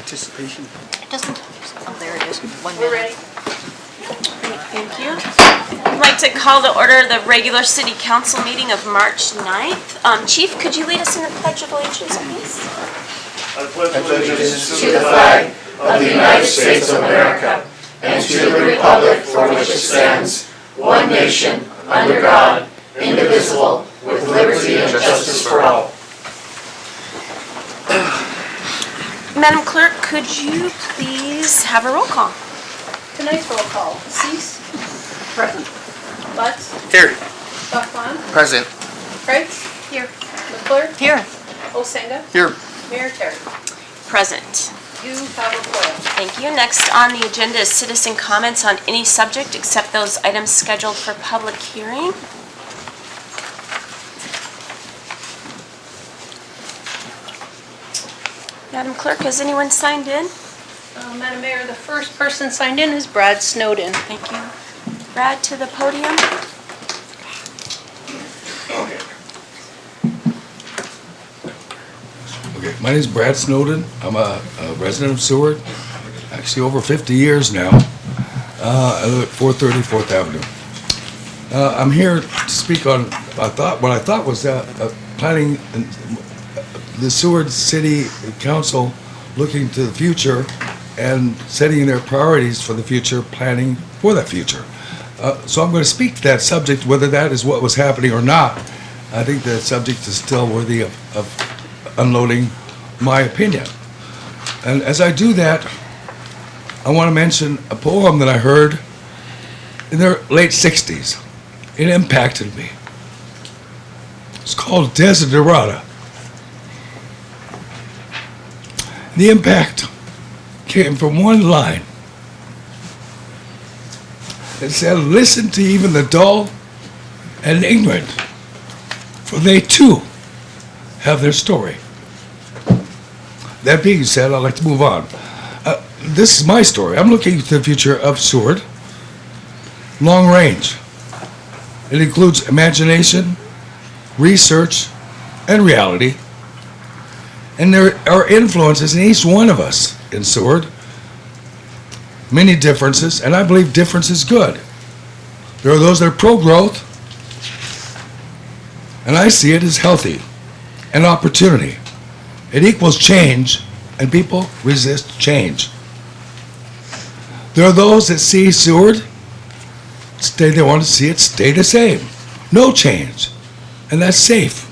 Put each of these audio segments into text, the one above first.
Anticipation. It doesn't, oh, there it is. 1 We're minute. ready. Thank you. I'd like to call to order the regular city council meeting of March 9th. Chief, could you lead us in the Pledge of Allegiance, please? I pledge allegiance to the flag of the United States of America and to the republic for which it stands, one nation, under God, indivisible, with liberty and justice for all. Madam Clerk, could you please have a roll call? Tonight's roll call. Cease. Present. Butts. Here. Buckman. Present. Kreitz. Here. McClure. Here. Osenga. Here. Mayor Terry. Present. You have a foil. Thank you. Next on the agenda is citizen comments on any subject except those items scheduled for public hearing. Madam Clerk, has anyone signed in? Madam Mayor, the first person signed in is Brad Snowden. Thank you. Brad, to the podium. Okay, my name is Brad Snowden. I'm a resident of Seward, actually over 50 years now. I live at 430 4th Avenue. I'm here to speak on what I thought was planning the Seward City Council looking to the future and setting their priorities for the future, planning for that future. So I'm going to speak to that subject, whether that is what was happening or not. I think the subject is still worthy of unloading my opinion. And as I do that, I want to mention a poem that I heard in the late 60s. It impacted me. It's called Desiderata. The impact came from one line. It said, listen to even the dull and ignorant, for they too have their story. That being said, I'd like to move on. This is my story. I'm looking to the future of Seward. Long range. It includes imagination, research, and reality. And there are influences in each one of us in Seward. Many differences, and I believe difference is good. There are those that are pro-growth, and I see it as healthy, an opportunity. It equals change, and people resist change. There are those that see Seward, they want to see it stay the same. No change, and that's safe.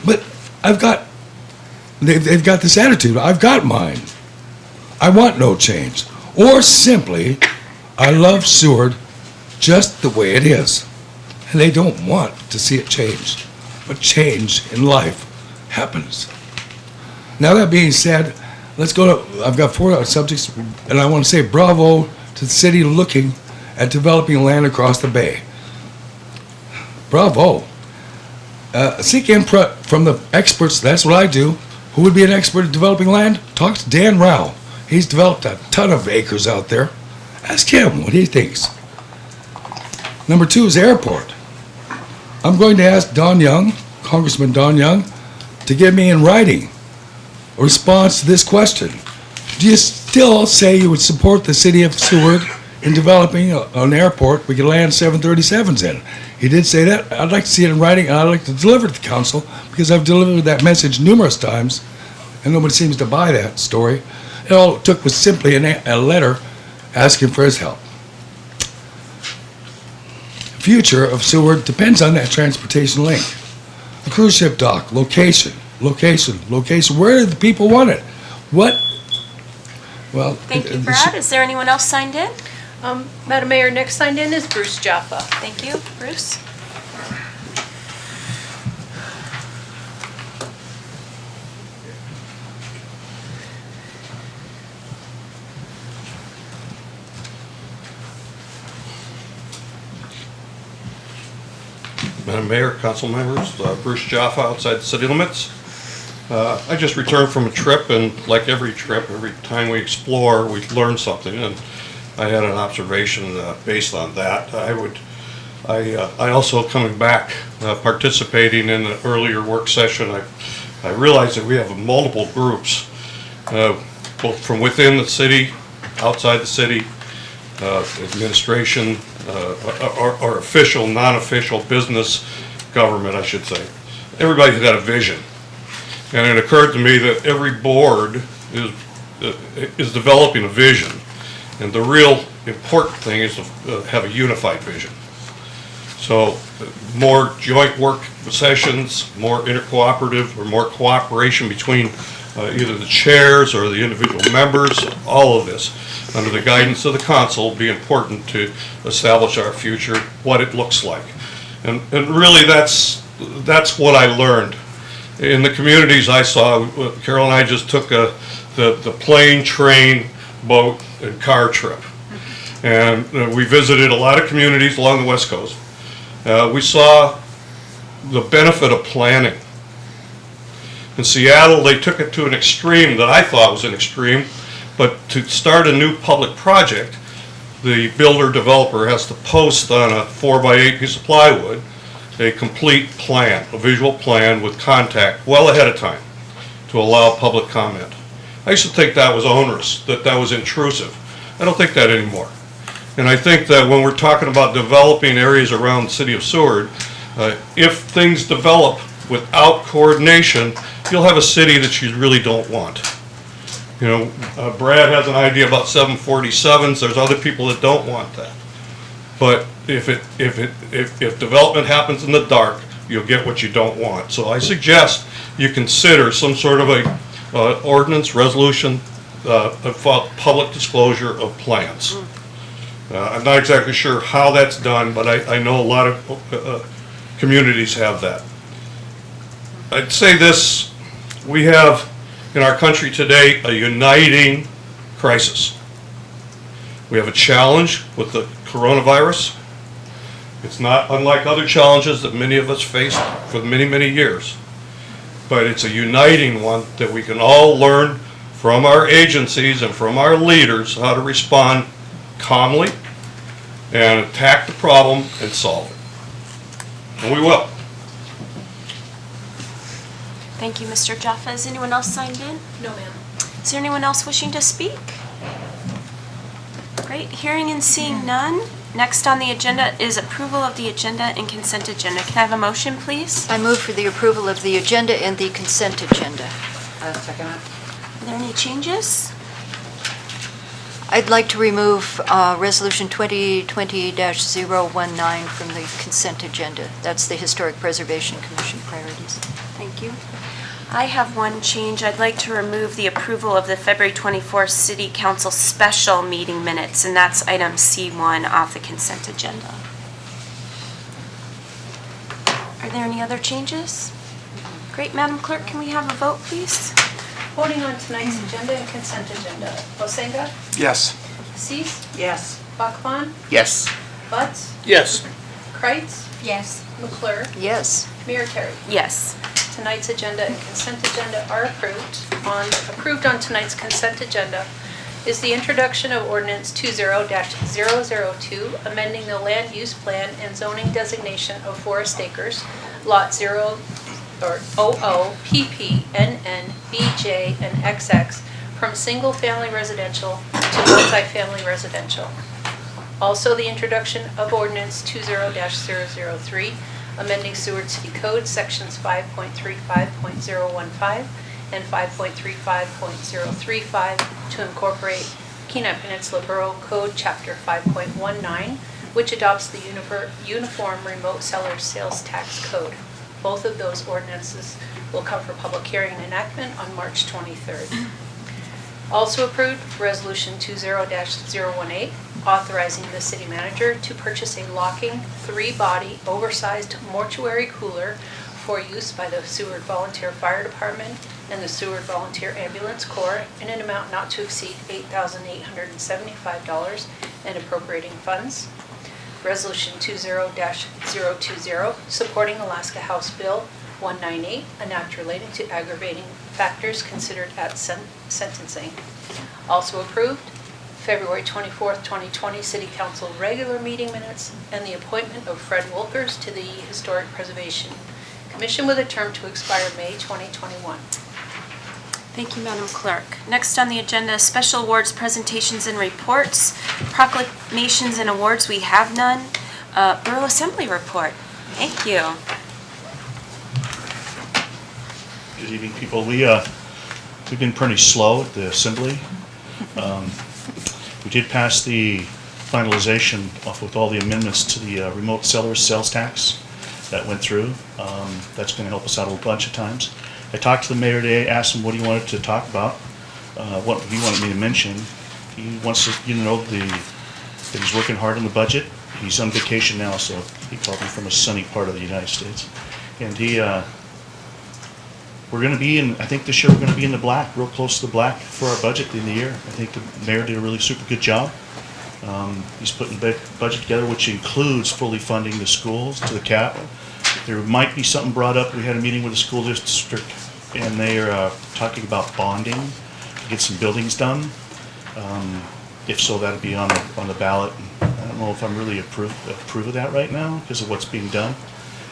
But they've got this attitude, I've got mine. I want no change. Or simply, I love Seward just the way it is. And they don't want to see it change. But change in life happens. Now that being said, let's go to, I've got 4 subjects, and I want to say bravo to the city looking at developing land across the bay. Bravo. Seek input from the experts, that's what I do. Who would be an expert at developing land? Talk to Dan Rao. He's developed a ton of acres out there. Ask him what he thinks. Number 2 is airport. I'm going to ask Don Young, Congressman Don Young, to give me in writing a response to this question. Do you still say you would support the city of Seward in developing an airport we could land 737s in? He did say that. I'd like to see it in writing, and I'd like to deliver it to the council, because I've delivered that message numerous times, and nobody seems to buy that story. It all it took was simply a letter asking for his help. The future of Seward depends on that transportation link. The cruise ship dock, location. Where do the people want it? What? Well, Thank you, Brad. Is there anyone else signed in? Madam Mayor, next signed in is Bruce Jaffa. Thank you. Bruce? Madam Mayor, council members, Bruce Jaffa outside the city limits. I just returned from a trip, and like every trip, every time we explore, we learn something, and I had an observation based on that. I also, coming back, participating in the earlier work session, I realized that we have multiple groups. both from within the city, outside the city, administration, or official, non-official business, government, I should say. Everybody's got a vision. And it occurred to me that every board is developing a vision. And the real important thing is to have a unified vision. So more joint work sessions, more intercooperative or more cooperation between either the chairs or the individual members, all of this under the guidance of the council will be important to establish our future, what it looks like. And really that's what I learned. In the communities I saw, Carol and I just took the plane, train, boat, and car trip. And we visited a lot of communities along the West Coast. We saw the benefit of planning. In Seattle, they took it to an extreme that I thought was an extreme, but to start a new public project, the builder-developer has to post on a 4x8 piece of plywood a complete plan, a visual plan with contact well ahead of time to allow public comment. I used to think that was onerous, that was intrusive. I don't think that anymore. And I think that when we're talking about developing areas around the city of Seward, if things develop without coordination, you'll have a city that you really don't want. You know, Brad has an idea about 747s. There's other people that don't want that. But if development happens in the dark, you'll get what you don't want. So I suggest you consider some sort of a ordinance, resolution, public disclosure of plans. I'm not exactly sure how that's done, but I know a lot of communities have that. I'd say this, we have in our country today a uniting crisis. We have a challenge with the coronavirus. It's not unlike other challenges that many of us faced for many, many years. But it's a uniting one that we can all learn from our agencies and from our leaders how to respond calmly and attack the problem and solve it. And we will. Thank you, Mr. Jaffa. Is anyone else signed in? No, ma'am. Is there anyone else wishing to speak? Great, hearing and seeing none. Next on the agenda is approval of the agenda and consent agenda. Can I have a motion, please? I move for the approval of the agenda and the consent agenda. Second it. Are there any changes? I'd like to remove Resolution 2020-019 from the consent agenda. That's the Historic Preservation Commission priorities. Thank you. I have one change. I'd like to remove the approval of the February 24th City Council special meeting minutes, and that's item C1 off the consent agenda. Are there any other changes? Great, Madam Clerk, can we have a vote, please? Voting on tonight's agenda and consent agenda. Osenga? Yes. Cease? Yes. Bachman? Yes. Butts? Yes. Kreitz? Yes. McClure? Yes. Mayor Terry? Yes. Tonight's agenda and consent agenda are approved. Approved on tonight's consent agenda is the introduction of ordinance 20-002, amending the land use plan and zoning designation of Forest Acres, lot 00, PP, NN, BJ, and XX from single-family residential to multi-family residential. Also, the introduction of ordinance 20-003, amending Seward City Code sections 5.35.015 and 5.35.035 to incorporate Kenai Peninsula Borough Code Chapter 5.19, which adopts the Uniform Remote Sellers Sales Tax Code. Both of those ordinances will come for public hearing and enactment on March 23rd. Also approved, Resolution 20-018, authorizing the city manager to purchase a locking, 3-body, oversized mortuary cooler for use by the Seward Volunteer Fire Department and the Seward Volunteer Ambulance Corps in an amount not to exceed $8,875 and appropriating funds. Resolution 20-020, supporting Alaska House Bill 198, an act relating to aggravating factors considered at sentencing. Also approved, February 24th, 2020 City Council regular meeting minutes and the appointment of Fred Wolkers to the Historic Preservation Commission with a term to expire May 2021. Thank you, Madam Clerk. Next on the agenda, special awards, presentations, and reports. Proclamations and awards, we have none. Borough Assembly report. Thank you. Good evening, people. We've been pretty slow at the Assembly. We did pass the finalization off with all the amendments to the remote sellers sales tax that went through. That's going to help us out a bunch of times. I talked to the mayor today, asked him what he wanted to talk about, what he wanted me to mention. He wants you to know that he's working hard on the budget. He's on vacation now, so he called me from a sunny part of the United States. And we're going to be in, I think this year we're going to be in the black, real close to the black for our budget in the year. I think the mayor did a really super good job. He's putting the budget together, which includes fully funding the schools to the cap. There might be something brought up. We had a meeting with the school district, and they are talking about bonding to get some buildings done. If so, that'd be on the ballot. I don't know if I'm really approve of that right now because of what's being done,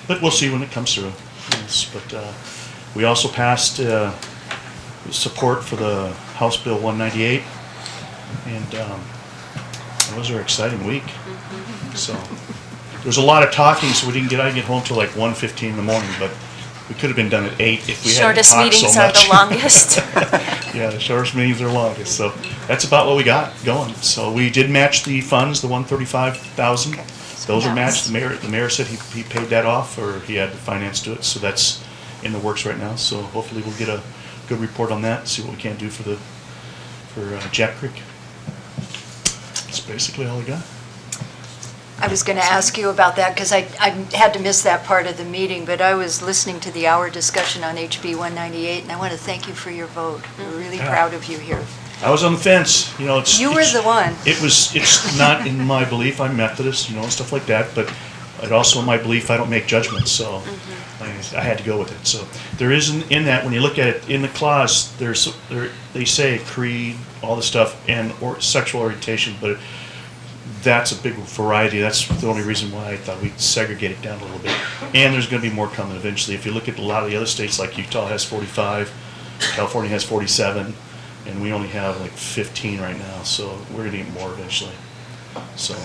but we'll see when it comes through. Yes, but we also passed support for the House Bill 198, and it was an exciting week. So there was a lot of talking, so I didn't get home till like 1:15 in the morning, but we could have been done at 8 if we hadn't Shortest talked so meetings are much. the longest. Yeah, the shortest meetings are longest, so that's about what we got going. So we did match the funds, the 135,000. Those are matched. The mayor said he paid that off, or he had the finance do it, so that's in the works right now. So hopefully we'll get a good report on that, see what we can do for Jack Creek. That's basically all I got. I was going to ask you about that because I had to miss that part of the meeting, but I was listening to the hour discussion on HB 198, and I want to thank you for your vote. We're really Yeah. proud of you here. I was on the fence, you know, it's. You were the one. It's not in my belief, I'm Methodist, you know, and stuff like that, but it also in my belief, I don't make judgments, so I had to go with it. So there is in that, when you look at it, in the clause, they say creed, all this stuff, and or sexual orientation, but that's a big variety. That's the only reason why I thought we'd segregate it down a little bit. And there's going to be more coming eventually. If you look at a lot of the other states, like Utah has 45, California has 47, and we only have like 15 right now. So we're going to get more eventually. So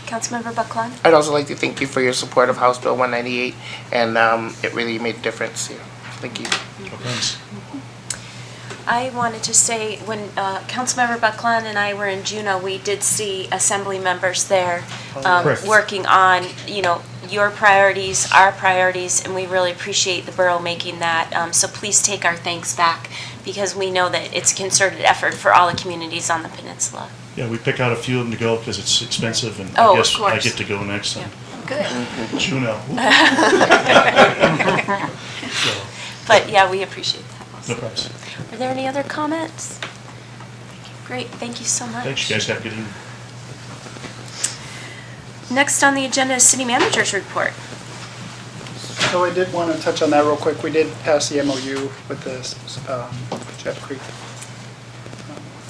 Councilmember Buckland? I'd also like to thank you for your support of House Bill 198, and it really made a difference here. Thank you. no thanks. I wanted to say, when Councilmember Buckland and I were in Juneau, we did see assembly members there Correct. working on, your priorities, our priorities, and we really appreciate the borough making that. So please take our thanks back, because we know that it's a concerted effort for all the communities on the peninsula. Yeah, we pick out a few of them to go because it's expensive, and Oh, I of guess I course. get to go next time. Good. Juneau. So, But yeah, we appreciate that no also. problems. Are there any other comments? Great, thank you so much. Thanks, you guys. Have a good evening. Next on the agenda is city manager's report. So I did want to touch on that real quick. We did pass the MOU with the Jeff Creek.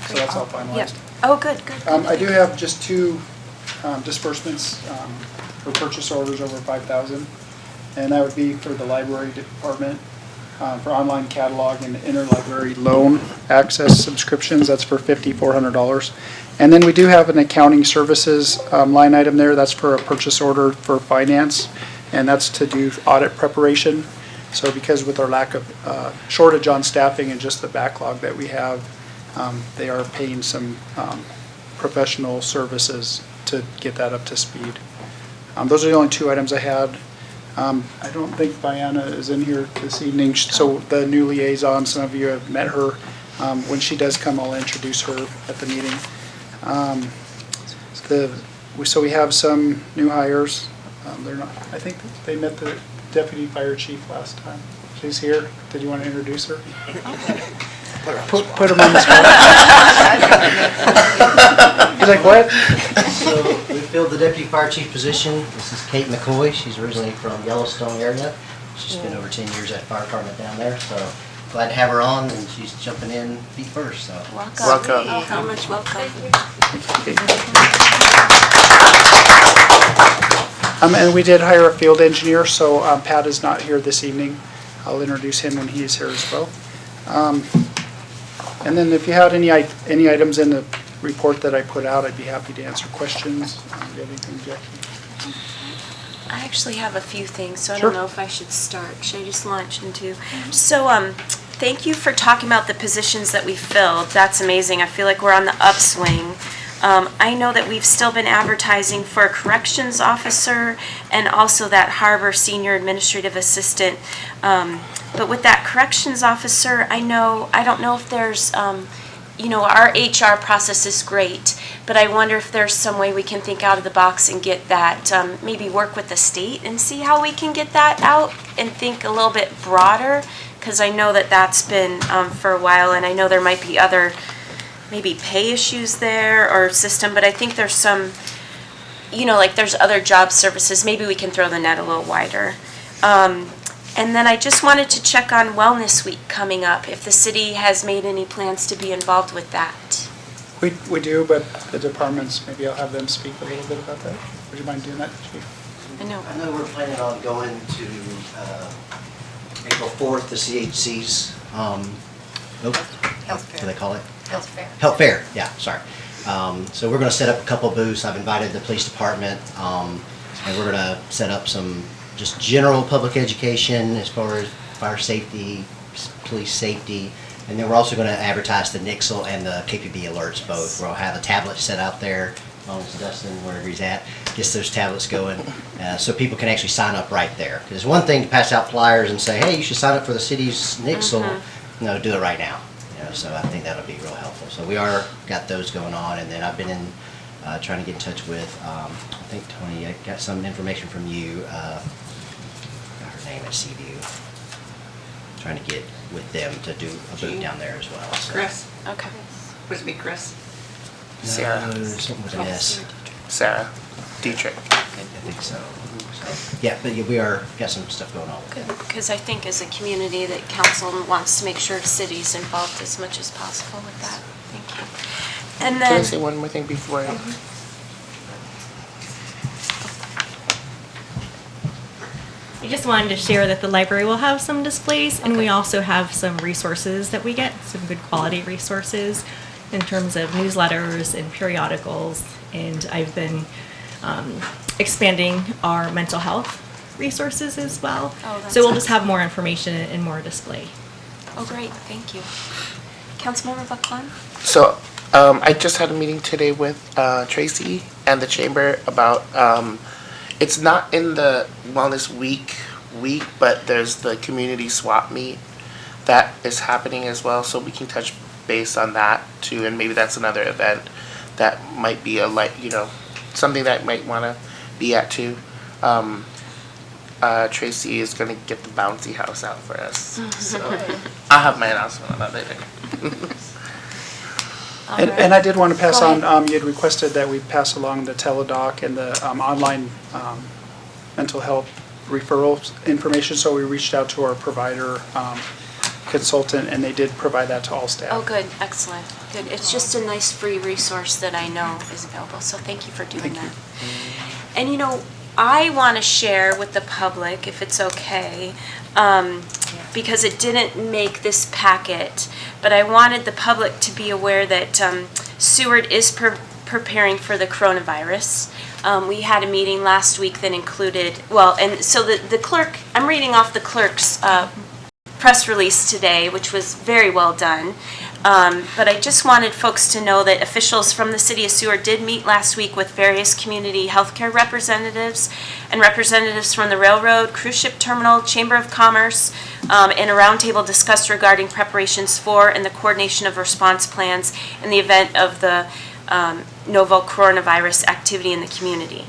So that's all Yep. finalized. Oh, good, good. I do have just two disbursements for purchase orders over 5,000, and that would be for the library department for online catalog and interlibrary loan access subscriptions. That's for $5,400. And then we do have an accounting services line item there. That's for a purchase order for finance, and that's to do audit preparation. So because with our lack of shortage on staffing and just the backlog that we have, they are paying some professional services to get that up to speed. Those are the only two items I had. I don't think Diana is in here this evening, so the new liaison, some of you have met her. When she does come, I'll introduce her at the meeting. So we have some new hires. They're not, I think they met the deputy fire chief last time. She's here. Did you want to introduce her? Put him on the spot. He's like, what? So we filled the deputy fire chief position. This is Kate McCoy. She's originally from Yellowstone area. She's been over 10 years at fire department down there. So glad to have her on, and she's jumping in feet first. So Welcome. Welcome. Thank you so much, welcome. And we did hire a field engineer, so Pat is not here this evening. I'll introduce him when he is here as well. And then if you had any items in the report that I put out, I'd be happy to answer questions. Do you have anything, Jackie? I actually have a few things, so I Sure. don't know if I should start. Should I just launch into? So, thank you for talking about the positions that we filled. That's amazing. I feel like we're on the upswing. I know that we've still been advertising for a corrections officer and also that harbor senior administrative assistant. But with that corrections officer, I don't know if there's, our HR process is great, but I wonder if there's some way we can think out of the box and get that, maybe work with the state and see how we can get that out and think a little bit broader, because I know that that's been for a while, and I know there might be other maybe pay issues there or system, but I think there's some, like there's other job services, maybe we can throw the net a little wider. And then I just wanted to check on Wellness Week coming up, if the city has made any plans to be involved with that. We do, but the departments, maybe I'll have them speak a little bit about that. Would you mind doing that, Chief? I know. I know we're planning on going to April 4th, the CHC's, what do they call it? Health fair. Health fair, yeah, sorry. So we're gonna set up a couple booths. I've invited the police department, and we're gonna set up some just general public education as far as fire safety, police safety, and then we're also gonna advertise the Nixle and the KPB alerts both. We'll have a tablet set out there, as long as Dustin, wherever he's at, gets those tablets going, so people can actually sign up right there. Because it's one thing to pass out flyers and say, hey, you should sign up for the city's Nixle. No, do it right now. So I think that'll be real helpful. So we got those going on, and then I've been in trying to get in touch with, I think Tony, I got some information from you, got her name at Seaview, trying to get with them to do a booth down there as well. So. Chris, Okay. would it be Chris? Sarah. No, something with an S. Sarah Dietrich. I think so. Yeah, but yeah, we got some stuff going on with Good, that. because I think as a community that council wants to make sure the city's involved as much as possible with that. Thank you. And Can I then, say one more thing before? I just wanted to share that the library will have some displays, and we also have some resources that we get, some good quality resources in terms of newsletters and periodicals. And I've been expanding our mental health resources as well. Oh, that's So we'll just excellent. have more information and more display. oh, great, thank you. Councilmember Buckland? So, I just had a meeting today with Tracy and the chamber about, it's not in the Wellness Week, but there's the community swap meet that is happening as well, so we can touch base on that too, and maybe that's another event that might be something that might wanna be at too. Tracy is gonna get the bouncy house out for us, so I'll have my announcement on that later. And I did want to pass Go on, you had requested that we pass along the teledoc and the online mental health referral information, so we reached out to our provider consultant, and they did provide that to all staff. Oh, good, excellent, good. It's just a nice free resource that I know is available, so thank you for doing that. And I want to share with the public, if it's okay, because it didn't make this packet, but I wanted the public to be aware that Seward is preparing for the coronavirus. We had a meeting last week that included, and so the clerk, I'm reading off the clerk's press release today, which was very well done. But I just wanted folks to know that officials from the city of Seward did meet last week with various community healthcare representatives and representatives from the railroad, cruise ship terminal, Chamber of Commerce, and a roundtable discussed regarding preparations for and the coordination of response plans in the event of the novel coronavirus activity in the community.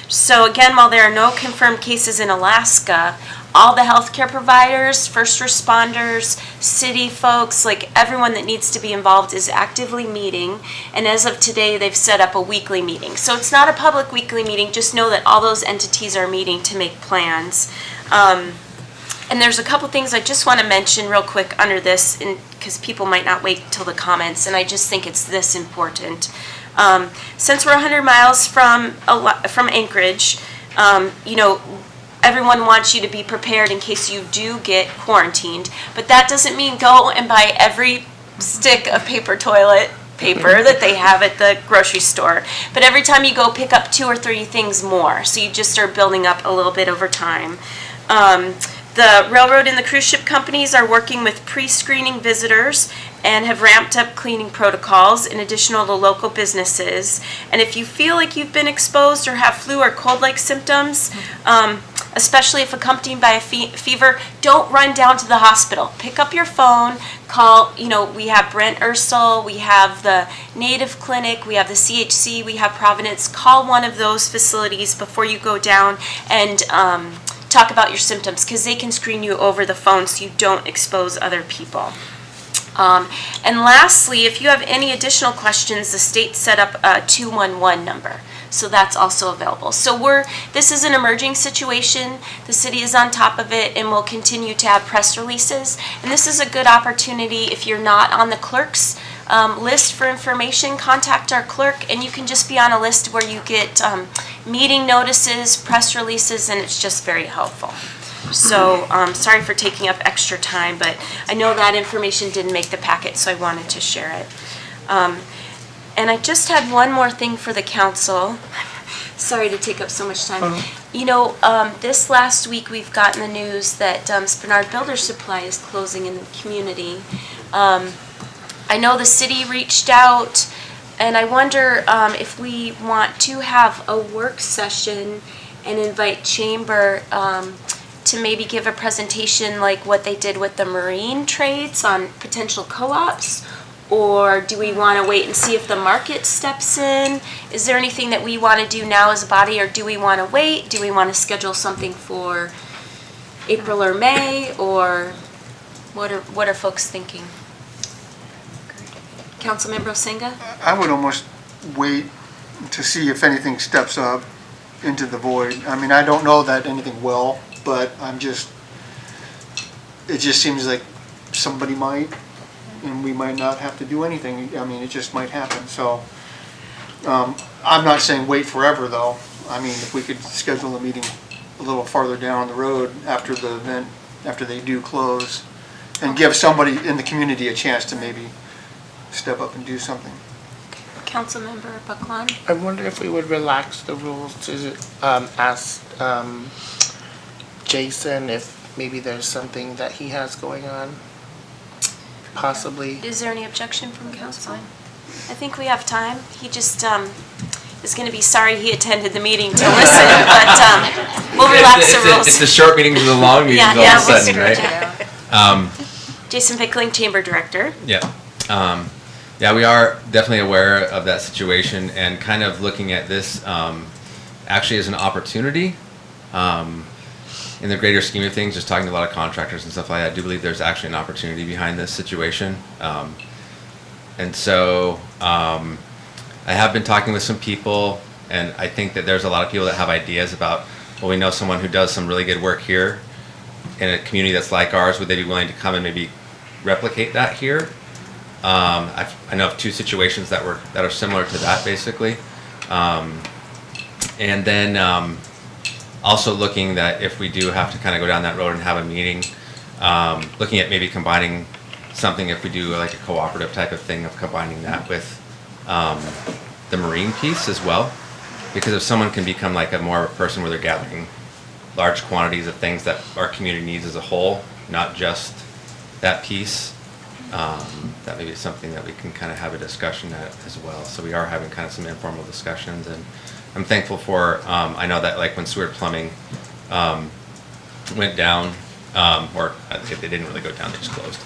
So again, while there are no confirmed cases in Alaska, all the healthcare providers, first responders, city folks, like everyone that needs to be involved is actively meeting. And as of today, they've set up a weekly meeting. So it's not a public weekly meeting, just know that all those entities are meeting to make plans. And there's a couple things I just want to mention real quick under this, because people might not wait till the comments, and I just think it's this important. Since we're 100 miles from Anchorage, everyone wants you to be prepared in case you do get quarantined, but that doesn't mean go and buy every stick of paper toilet paper that they have at the grocery store. But every time you go, pick up 2 or 3 things more, so you just start building up a little bit over time. The railroad and the cruise ship companies are working with pre-screening visitors and have ramped up cleaning protocols in addition to local businesses. And if you feel like you've been exposed or have flu or cold-like symptoms, especially if accompanied by a fever, don't run down to the hospital. Pick up your phone, call, we have Brent Ursel, we have the Native Clinic, we have the CHC, we have Providence. Call one of those facilities before you go down and talk about your symptoms, because they can screen you over the phone so you don't expose other people. And lastly, if you have any additional questions, the state set up a 211 number. So that's also available. So this is an emerging situation. The city is on top of it and will continue to have press releases. And this is a good opportunity if you're not on the clerk's list for information, contact our clerk, and you can just be on a list where you get meeting notices, press releases, and it's just very helpful. So sorry for taking up extra time, but I know that information didn't make the packet, so I wanted to share it. And I just had one more thing for the council. Sorry to take up so much time. This last week we've gotten the news that Spenard Builder Supply is closing in the community. I know the city reached out, and I wonder if we want to have a work session and invite Chamber to maybe give a presentation like what they did with the marine trades on potential co-ops. Or do we want to wait and see if the market steps in? Is there anything that we want to do now as a body, or do we want to wait? Do we want to schedule something for April or May, or what are folks thinking? Councilmember Osenga? I would almost wait to see if anything steps up into the void. I mean, I don't know that anything will, but it just seems like somebody might, and we might not have to do anything. I mean, it just might happen. So I'm not saying wait forever, though. I mean, if we could schedule a meeting a little farther down the road after the event, after they do close, and give somebody in the community a chance to maybe step up and do something. Councilmember Buckland? I wonder if we would relax the rules to ask Jason if maybe there's something that he has going on. Possibly. Is there any objection from council? I think we have time. He just is going to be sorry he attended the meeting to listen, but we'll relax the rules. It's the short meetings and the long meetings all of a sudden, right? Jason Pickling, Chamber Director. Yeah. Yeah, we are definitely aware of that situation and kind of looking at this actually as an opportunity. In the greater scheme of things, just talking to a lot of contractors and stuff like that, I do believe there's actually an opportunity behind this situation. And so I have been talking with some people, and I think that there's a lot of people that have ideas about, well, we know someone who does some really good work here in a community that's like ours. Would they be willing to come and maybe replicate that here? I know of 2 situations that are similar to that, basically. And then also looking that if we do have to kind of go down that road and have a meeting, looking at maybe combining something, if we do like a cooperative type of thing, of combining that with the marine piece as well. Because if someone can become like a more of a person where they're gathering large quantities of things that our community needs as a whole, not just that piece, that may be something that we can kind of have a discussion at as well. So we are having kind of some informal discussions, and I'm thankful for, I know that like when Seward Plumbing went down, or if they didn't really go down, they just closed,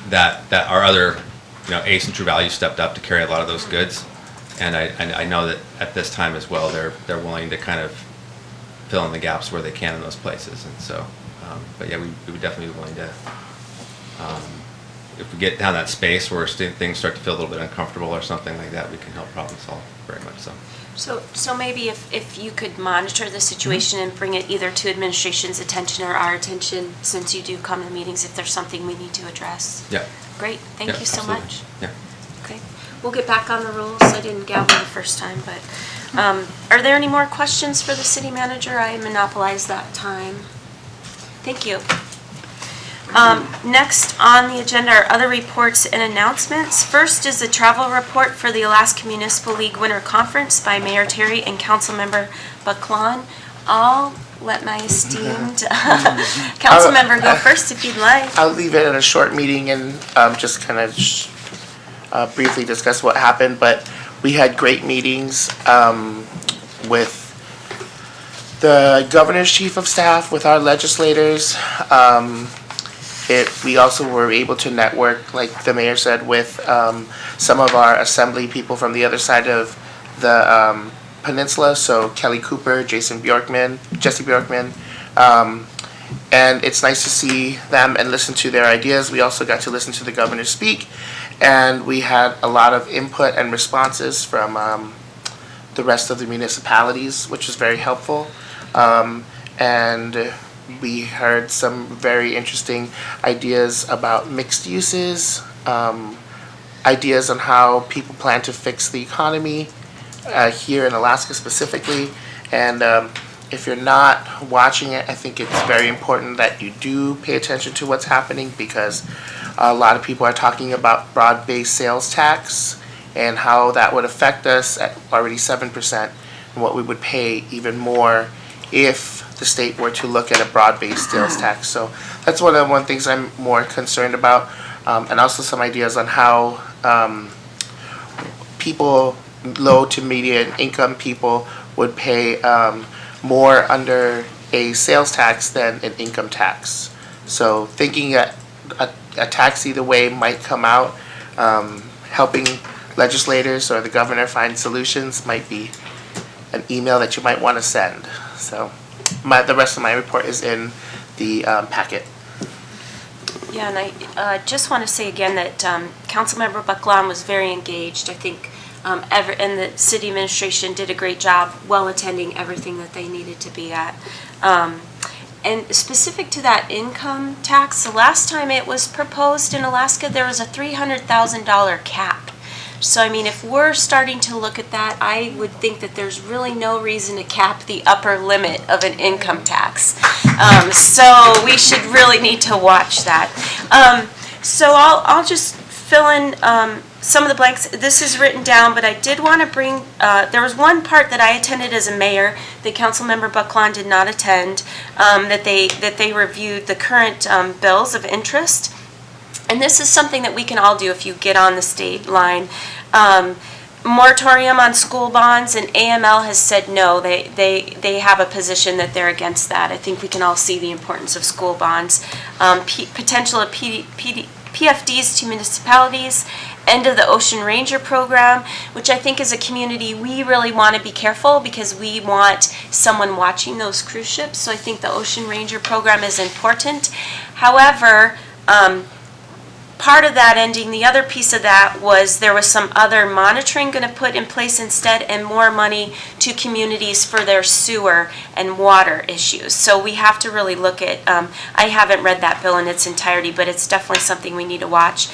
that our other, Ace and True Value stepped up to carry a lot of those goods. And I know that at this time as well, they're willing to kind of fill in the gaps where they can in those places. And so, but yeah, we would definitely be willing to, if we get down that space where things start to feel a little bit uncomfortable or something like that, we can help problem solve very much so. So maybe if you could monitor the situation and bring it either to administration's attention or our attention, since you do come to meetings, if there's something we need to address. Yeah. Great, thank you so absolutely. much. Yeah. Okay. we'll get back on the rules. I didn't gavel the first time, but are there any more questions for the city manager? I monopolized that time. Thank you. Next on the agenda are other reports and announcements. First is the travel report for the Alaska Municipal League Winter Conference by Mayor Terry and Councilmember Baclawn. I'll let my esteemed council member go first if you'd like. I'll leave it at a short meeting and just kind of briefly discuss what happened, but we had great meetings with the governor's chief of staff, with our legislators. We also were able to network, like the mayor said, with some of our assembly people from the other side of the peninsula, so Kelly Cooper, Jesse Bjorkman, and it's nice to see them and listen to their ideas. We also got to listen to the governor speak, and we had a lot of input and responses from the rest of the municipalities, which was very helpful. And we heard some very interesting ideas about mixed uses, ideas on how people plan to fix the economy here in Alaska specifically. And if you're not watching it, I think it's very important that you do pay attention to what's happening, because a lot of people are talking about broad-based sales tax and how that would affect us at already 7%, and what we would pay even more if the state were to look at a broad-based sales tax. So that's one of the things I'm more concerned about, and also some ideas on how people, low to median income people, would pay more under a sales tax than an income tax. So thinking a tax either way might come out, helping legislators or the governor find solutions might be an email that you might want to send. So the rest of my report is in the packet. Yeah, and I just want to say again that Councilmember Baclawn was very engaged. I think and the city administration did a great job well attending everything that they needed to be at. And specific to that income tax, the last time it was proposed in Alaska, there was a $300,000 cap. So, I mean, if we're starting to look at that, I would think that there's really no reason to cap the upper limit of an income tax. So we should really need to watch that. So I'll just fill in some of the blanks. This is written down, but I did want to bring, there was one part that I attended as a mayor that Councilmember Baclawn did not attend, that they reviewed the current bills of interest. And this is something that we can all do if you get on the state line. Moratorium on school bonds, and AML has said no. They have a position that they're against that. I think we can all see the importance of school bonds. Potential of PFDs to municipalities, end of the Ocean Ranger program, which I think as a community we really want to be careful, because we want someone watching those cruise ships. So I think the Ocean Ranger program is important. However, part of that ending, the other piece of that was there was some other monitoring going to put in place instead, and more money to communities for their sewer and water issues. So we have to really look at, I haven't read that bill in its entirety, but it's definitely something we need to watch.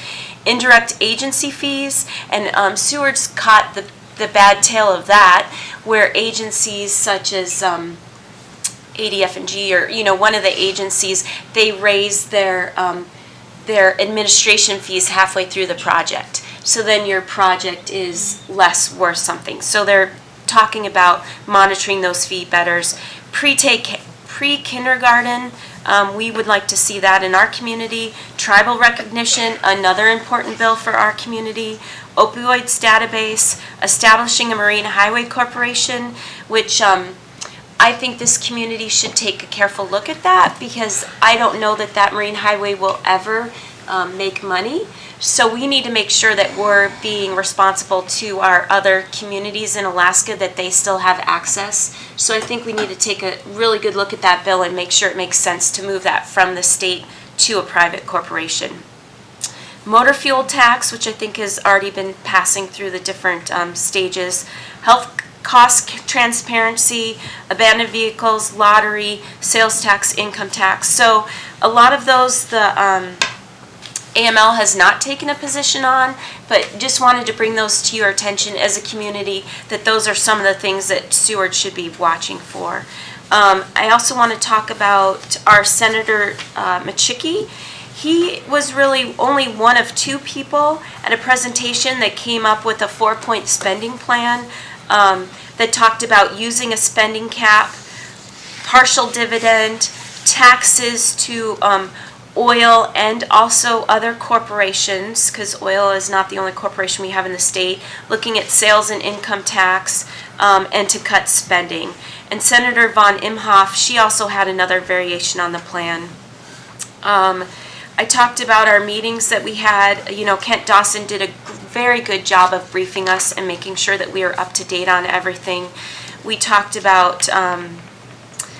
Indirect agency fees, and Seward's caught the bad tail of that, where agencies such as ADF&G, or one of the agencies, they raise their administration fees halfway through the project. So then your project is less worth something. So they're talking about monitoring those fee betters. Pre-kindergarten, we would like to see that in our community. Tribal recognition, another important bill for our community. Opioids database, establishing a Marine Highway Corporation, which I think this community should take a careful look at that, because I don't know that Marine Highway will ever make money. So we need to make sure that we're being responsible to our other communities in Alaska, that they still have access. So I think we need to take a really good look at that bill and make sure it makes sense to move that from the state to a private corporation. Motor fuel tax, which I think has already been passing through the different stages. Health cost transparency, abandoned vehicles, lottery, sales tax, income tax. So a lot of those the AML has not taken a position on, But just wanted to bring those to your attention as a community, that those are some of the things that Seward should be watching for. I also want to talk about our Senator Machicki. He was really only one of two people at a presentation that came up with a 4-point spending plan that talked about using a spending cap, partial dividend, taxes to oil and also other corporations, because oil is not the only corporation we have in the state, looking at sales and income tax, and to cut spending. And Senator Von Imhoff, she also had another variation on the plan. I talked about our meetings that we had. You know, Kent Dawson did a very good job of briefing us and making sure that we are up to date on everything. We talked about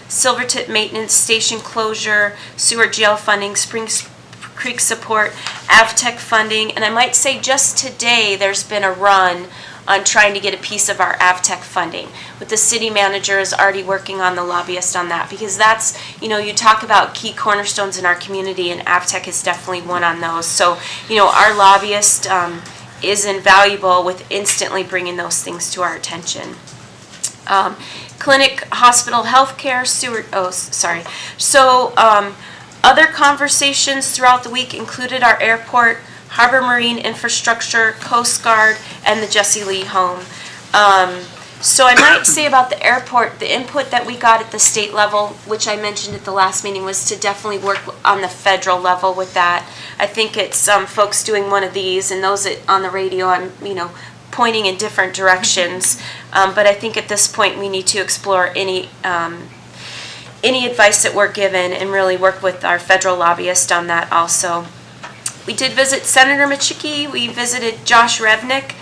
Silvertip maintenance station closure, Seward jail funding, Springs Creek support, AvTech funding, and I might say just today there's been a run on trying to get a piece of our AvTech funding. With the city manager is already working on the lobbyist on that, because that's, you know, you talk about key cornerstones in our community, and AvTech is definitely one on those. So, you know, our lobbyist is invaluable with instantly bringing those things to our attention. Clinic, hospital, healthcare, Seward, So, other conversations throughout the week included our airport, Harbor Marine Infrastructure, Coast Guard, and the Jesse Lee home. So I might say about the airport, the input that we got at the state level, which I mentioned at the last meeting, was to definitely work on the federal level with that. I think it's folks doing one of these, and those on the radio, I'm, you know, pointing in different directions. But I think at this point we need to explore any advice that we're given and really work with our federal lobbyist on that also. We did visit Senator Machicki. We visited Josh Revnick,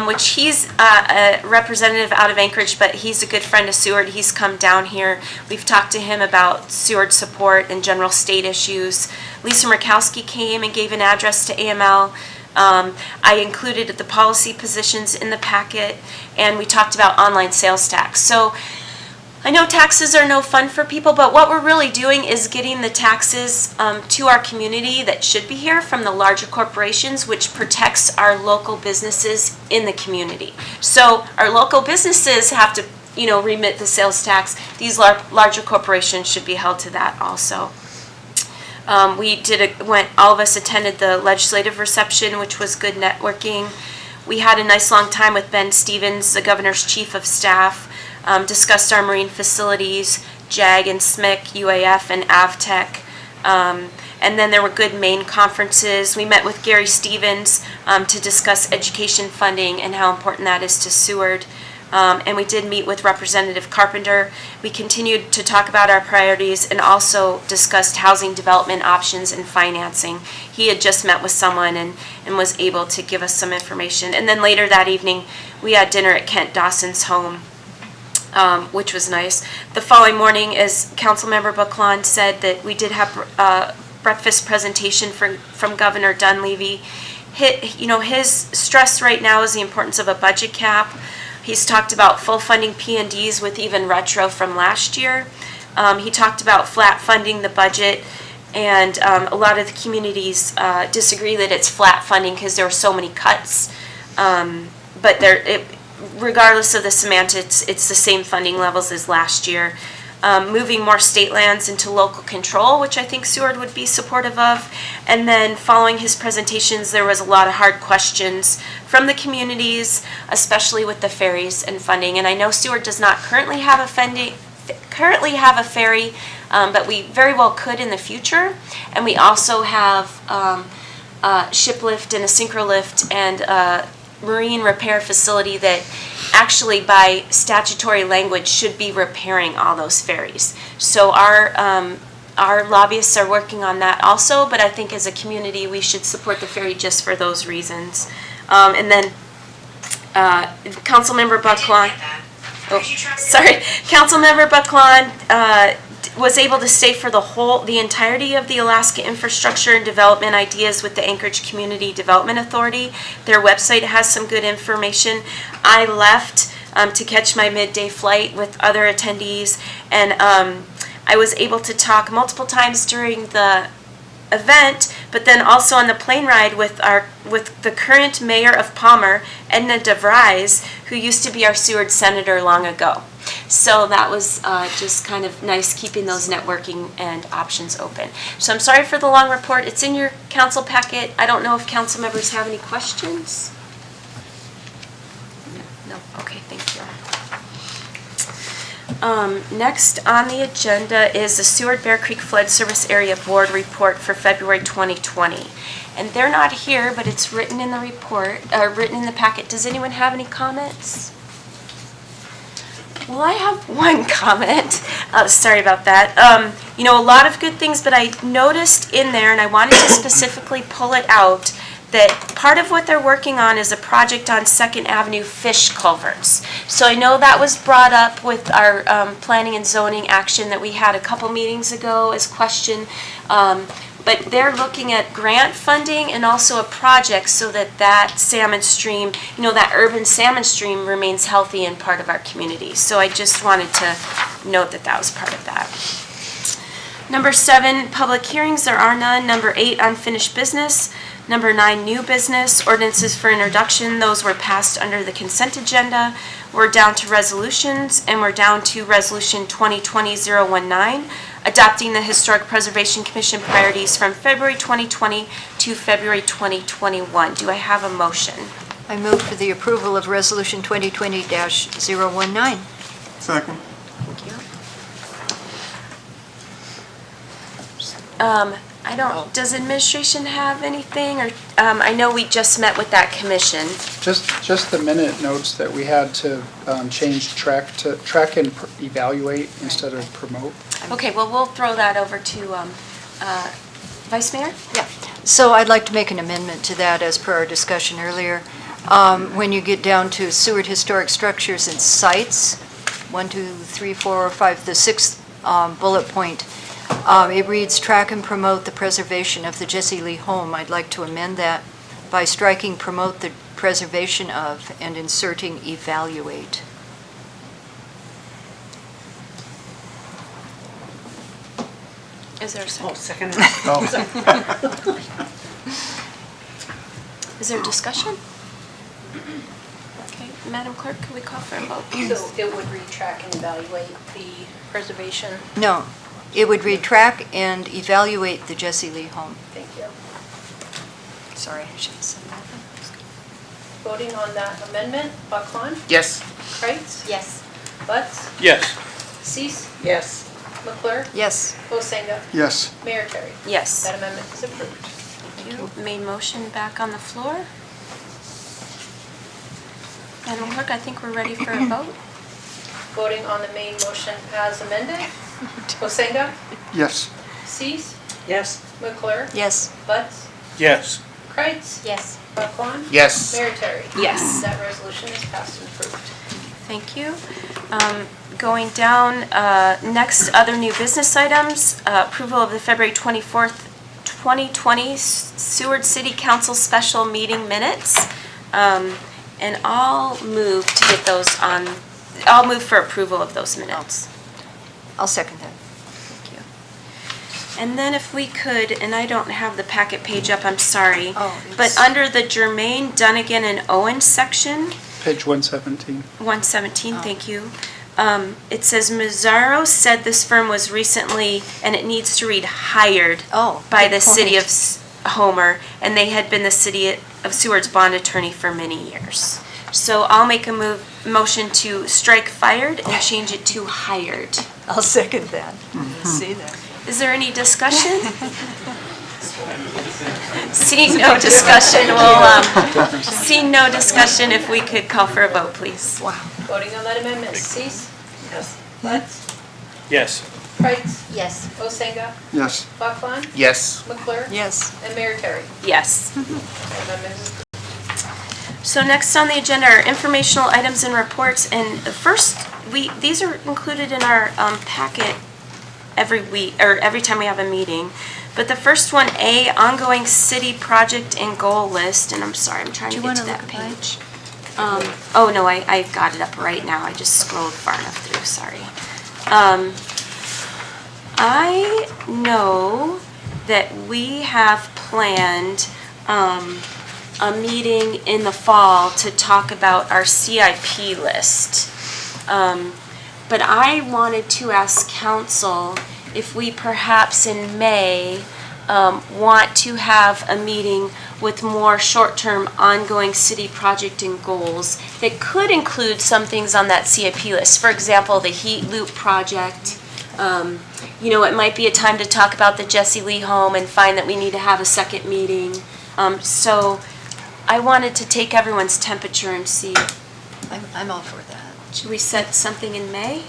which he's a representative out of Anchorage, but he's a good friend of Seward. He's come down here. We've talked to him about Seward support and general state issues. Lisa Murkowski came and gave an address to AML. I included the policy positions in the packet, and we talked about online sales tax. So I know taxes are no fun for people, but what we're really doing is getting the taxes to our community that should be here from the larger corporations, which protects our local businesses in the community. So our local businesses have to, you know, remit the sales tax. These larger corporations should be held to that also. All of us attended the legislative reception, which was good networking. We had a nice long time with Ben Stevens, the governor's chief of staff. Discussed our marine facilities, JAG and SMIC, UAF, and AvTech. And then there were good main conferences. We met with Gary Stevens to discuss education funding and how important that is to Seward. And we did meet with Representative Carpenter. We continued to talk about our priorities and also discussed housing development options and financing. He had just met with someone and was able to give us some information. And then later that evening, we had dinner at Kent Dawson's home, which was nice. The following morning, as Councilmember Buckland said, that we did have a breakfast presentation from Governor Dunleavy. His stress right now is the importance of a budget cap. He's talked about full funding P&Ds with even retro from last year. He talked about flat funding the budget, and a lot of the communities disagree that it's flat funding because there are so many cuts. But regardless of the semantics, it's the same funding levels as last year. Moving more state lands into local control, which I think Seward would be supportive of. And then following his presentations, there was a lot of hard questions from the communities, especially with the ferries and funding. And I know Seward does not currently have a ferry, but we very well could in the future. And we also have ship lift and a synchro lift and marine repair facility that actually by statutory language should be repairing all those ferries. So our lobbyists are working on that also, but I think as a community we should support the ferry just for those reasons. And then Councilmember Buckland, Councilmember Buckland was able to stay for the entirety of the Alaska Infrastructure and Development Ideas with the Anchorage Community Development Authority. Their website has some good information. I left to catch my midday flight with other attendees, and I was able to talk multiple times during the event But then also on the plane ride with the current mayor of Palmer, Edna DeVries, who used to be our Seward senator long ago. So that was just kind of nice, keeping those networking and options open. So I'm sorry for the long report. It's in your council packet. I don't know if council members have any questions? No? Okay, thank you. Next on the agenda is the Seward Bear Creek Flood Service Area Board Report for February 2020. And they're not here, but it's written in the report, written in the packet. Does anyone have any comments? Well, I have one comment. Sorry about that. A lot of good things, but I noticed in there, and I wanted to specifically pull it out, that part of what they're working on is a project on 2nd Avenue fish culverts. So I know that was brought up with our planning and zoning action that we had a couple meetings ago as question. But they're looking at grant funding and also a project so that salmon stream, that urban salmon stream remains healthy and part of our community. So I just wanted to note that was part of that. Number 7, public hearings, there are none. Number 8, unfinished business. Number 9, new business, ordinances for introduction. Those were passed under the consent agenda. We're down to resolutions, and we're down to Resolution 2020-019, adopting the Historic Preservation Commission priorities from February 2020 to February 2021. Do I have a motion? I move for the approval of Resolution 2020-019. Second. Thank you. Does administration have anything, or, I know we just met with that commission. Just the minute notes that we had to change track and evaluate instead of promote. Okay, well, we'll throw that over to, Vice Mayor? Yeah, so I'd like to make an amendment to that as per our discussion earlier. When you get down to Seward Historic Structures and Sites, 1, 2, 3, 4, 5, the 6th bullet point, it reads, track and promote the preservation of the Jesse Lee home. I'd like to amend that by striking promote the preservation of and inserting evaluate. Is there a second? Second. Is there discussion? Okay, Madam Clerk, can we call for a vote? So it would read track and evaluate the preservation. No, it would read track and evaluate the Jesse Lee home. Thank you. Sorry, I should have said that. Voting on that amendment, Buckland, Yes. Kreitz, Yes. Butts, Yes. Cease, Yes. McClure, Yes, Bosenga, Yes. Mayor Terry. Yes. That amendment is approved. Thank you. Main motion back on the floor. Madam Clerk, I think we're ready for a vote. Voting on the main motion as amended, Bosenga, Yes. Cease, Yes. McClure, yes, Butts, Yes. Kreitz, Yes. Buckland, Yes. Mayor Terry. Yes. That resolution is passed and approved. Thank you. Going down, next, other new business items, approval of the February 24th, 2020 Seward City Council Special Meeting Minutes. And I'll move to get those on, I'll move for approval of those minutes. I'll second that. Thank you. And then if we could, and I don't have the packet page up, I'm sorry. Oh, But it's- under the Jermaine, Dunnigan, and Owen section, Page 117. 117, thank you. It says Mazzaro said this firm was recently, and it needs to read hired Oh, by good the city point. of Homer, and they had been the city of Seward's bond attorney for many years. So I'll make a motion to strike fired and change it to hired. I'll second that. See that? Is there any discussion? Seeing no discussion, seeing no discussion, if we could call for a vote, please. Wow. Voting on that amendment, Cease, Yes. Butts, Yes. Kreitz, Yes. Bosenga, Yes. Buckland, Yes. McClure, Yes, and Mayor Terry. Yes. That amendment is approved. So next on the agenda are informational items and reports, and the first, these are included in our packet every week, or every time we have a meeting. But the first one, A, ongoing city project and goal list, and I'm sorry, I'm trying Do to you get to wanna that look at page. Oh, no, I've got it up right now, I just scrolled far enough through, sorry. I know that we have planned a meeting in the fall to talk about our CIP list. But I wanted to ask council if we perhaps in May want to have a meeting with more short-term ongoing city project and goals that could include some things on that CIP list. For example, the heat loop project. You know, it might be a time to talk about the Jesse Lee home and find that we need to have a second meeting. So I wanted to take everyone's temperature and see, I'm all for that. should we set something in May?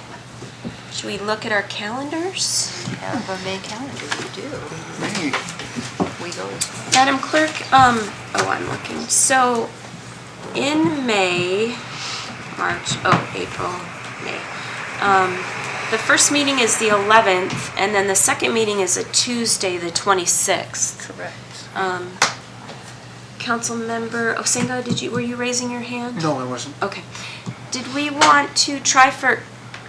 Should we look at our calendars? Have a May calendar, we do. Hey, We go. Madam Clerk, oh, I'm looking. So in May, April, May. The first meeting is the 11th, and then the second meeting is a Tuesday, the 26th. Correct. Councilmember Osenga, were you raising your hand? no, I wasn't. Okay. Did we want to try for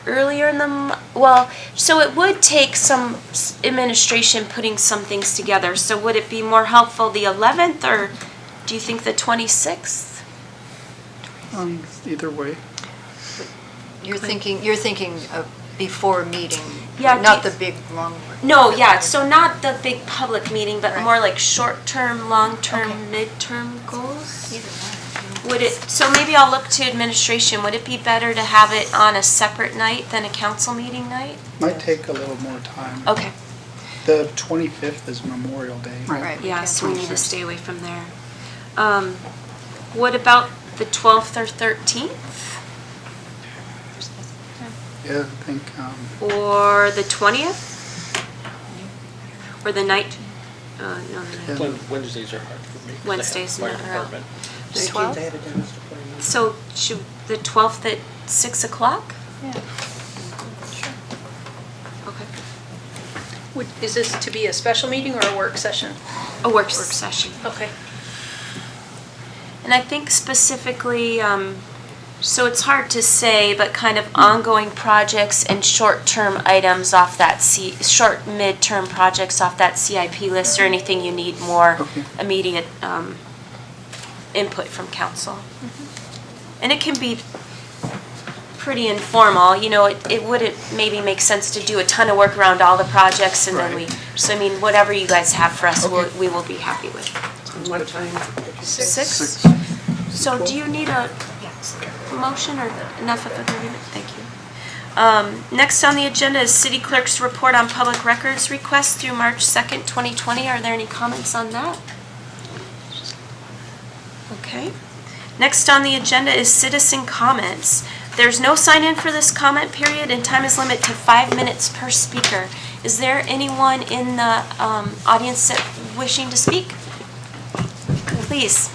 earlier in the, well, so it would take some administration putting some things together. So would it be more helpful the 11th, or do you think the 26th? Either way. You're thinking of before meeting, Yeah, not do- the big, long. No, yeah, so not the big public meeting, but Right. more like short-term, long-term, Okay. midterm goals? Either one. Would it, so maybe I'll look to administration, would it be better to have it on a separate night than a council meeting night? Might take a little more time. Okay, The 25th is Memorial Day. Right. yeah, so we need to stay away from there. What about the 12th or 13th? Yeah, I think, Or the 20th? Or the night, no, the night. Wednesdays are hard for me. 'cause I have Wednesdays fire not around. department. The 12th? So should, the 12th at 6 o'clock? Yeah. Okay. Is this to be a special meeting or a work session? A work session. Okay. And I think specifically, so it's hard to say, but kind of ongoing projects and short-term items off that short, mid-term projects off that CIP list, or anything you need more Okay. immediate input from council. And it can be pretty informal, you know, it wouldn't maybe make sense to do a ton of work around all the projects, and then Right. so I mean, whatever you guys have for us, Okay. we will be happy with. What time? 6? So do you need a motion or enough of agreement? Thank you. Next on the agenda is City Clerk's report on public records requests through March 2nd, 2020. Are there any comments on that? Okay. Next on the agenda is citizen comments. There's no sign-in for this comment period, and time is limited to 5 minutes per speaker. Is there anyone in the audience that wishing to speak? Please.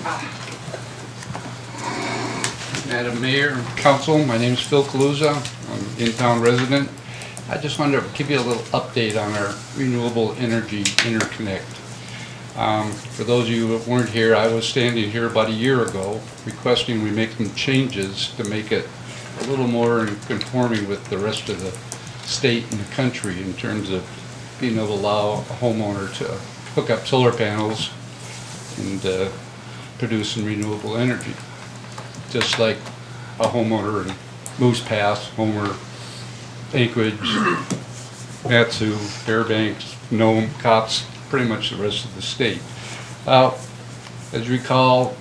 Madam Mayor and Council, my name is Phil Kaluza. I'm an in-town resident. I just wanted to give you a little update on our renewable energy interconnect. For those of you that weren't here, I was standing here about a year ago requesting we make some changes to make it a little more in conforming with the rest of the state and the country in terms of being able to allow a homeowner to hook up solar panels and produce some renewable energy. Just like a homeowner in Moose Pass, Homer, Anchorage, Matsu, Fairbanks, Nome, Cops, pretty much the rest of the state. As you recall,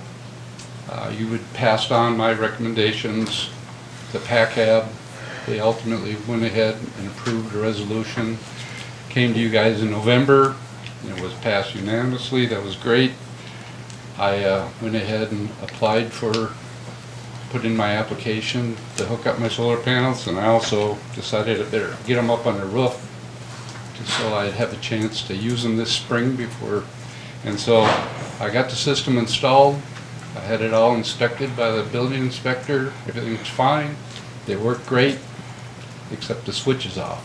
you had passed on my recommendations. The PACAB, they ultimately went ahead and approved a resolution. Came to you guys in November, and it was passed unanimously. That was great. I went ahead and applied for, put in my application to hook up my solar panels, and I also decided I better get them up on the roof just so I'd have a chance to use them this spring before. And so I got the system installed. I had it all inspected by the building inspector. Everything was fine. They work great, except the switch is off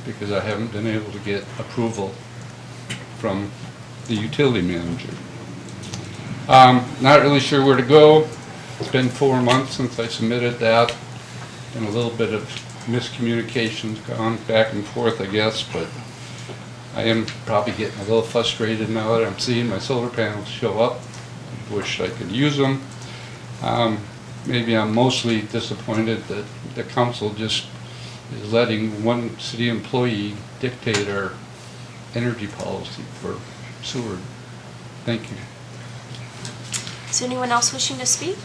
because I haven't been able to get approval from the utility manager. Not really sure where to go. It's been 4 months since I submitted that, and a little bit of miscommunication's gone back and forth, I guess, but I am probably getting a little frustrated now that I'm seeing my solar panels show up. I wish I could use them. Maybe I'm mostly disappointed that the council just is letting one city employee dictate our energy policy for Seward. Thank you. Is there anyone else wishing to speak?